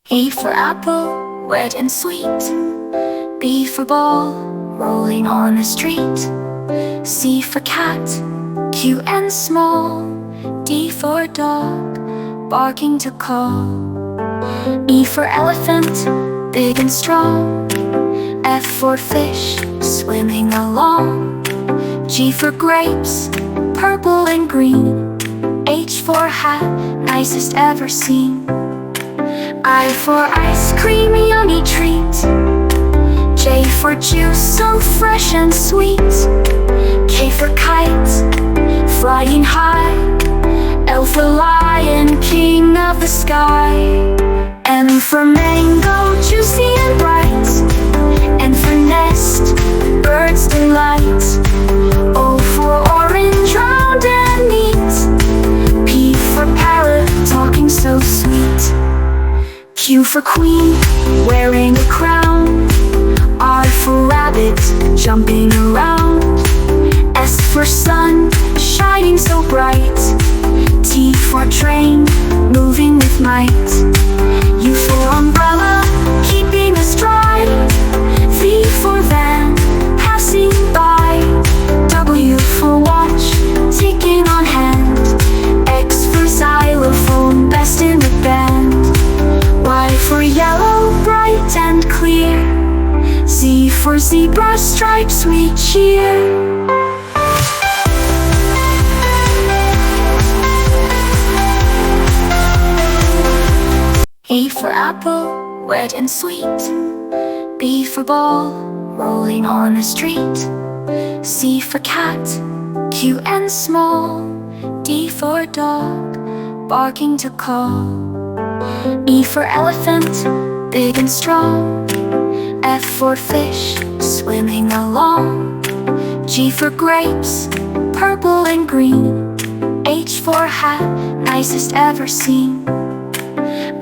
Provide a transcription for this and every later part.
A for apple, wet and sweet. B for ball, rolling on the street. C for cat, cute and small. D for dog, barking to call. E for elephant, big and strong. F for fish, swimming along. G for grapes, purple and green. H for hat, nicest ever seen. I for ice cream, yummy treat. J for juice, so fresh and sweet. K for kite, flying high. L for lion, king of the sky. M for mango, juicy and bright. N for nest, bird's delight. O for orange, round and neat. P for parrot, talking so sweet. Q for queen, wearing a crown. R for rabbit, jumping around. S for sun, shining so bright. T for train, moving with might. U for umbrella, keeping us dry. V for van, passing by. W for watch, ticking on hand. X for xylophone, best in the band. Y for yellow, bright and clear. Z for zebra, striped sweet cheer. A for apple, wet and sweet. B for ball, rolling on the street. C for cat, cute and small. D for dog, barking to call. E for elephant, big and strong. F for fish, swimming along. G for grapes, purple and green. H for hat, nicest ever seen.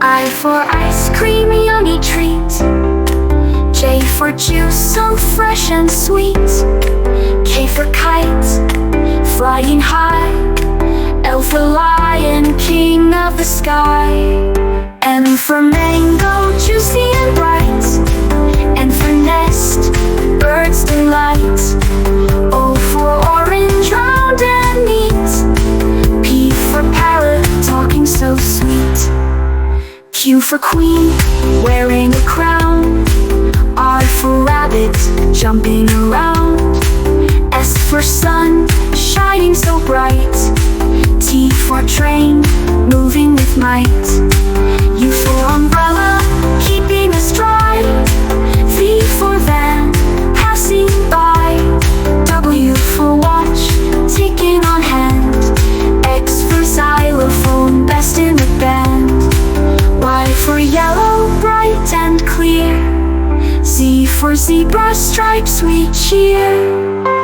I for ice cream, yummy treat. J for juice, so fresh and sweet. K for kite, flying high. L for lion, king of the sky. M for mango, juicy and bright. N for nest, bird's delight. O for orange, round and neat. P for parrot, talking so sweet. Q for queen, wearing a crown. R for rabbit, jumping around. S for sun, shining so bright. T for train, moving with might. U for umbrella, keeping us dry. V for van, passing by. W for watch, ticking on hand. X for xylophone, best in the band. Y for yellow, bright and clear. Z for zebra, striped sweet cheer.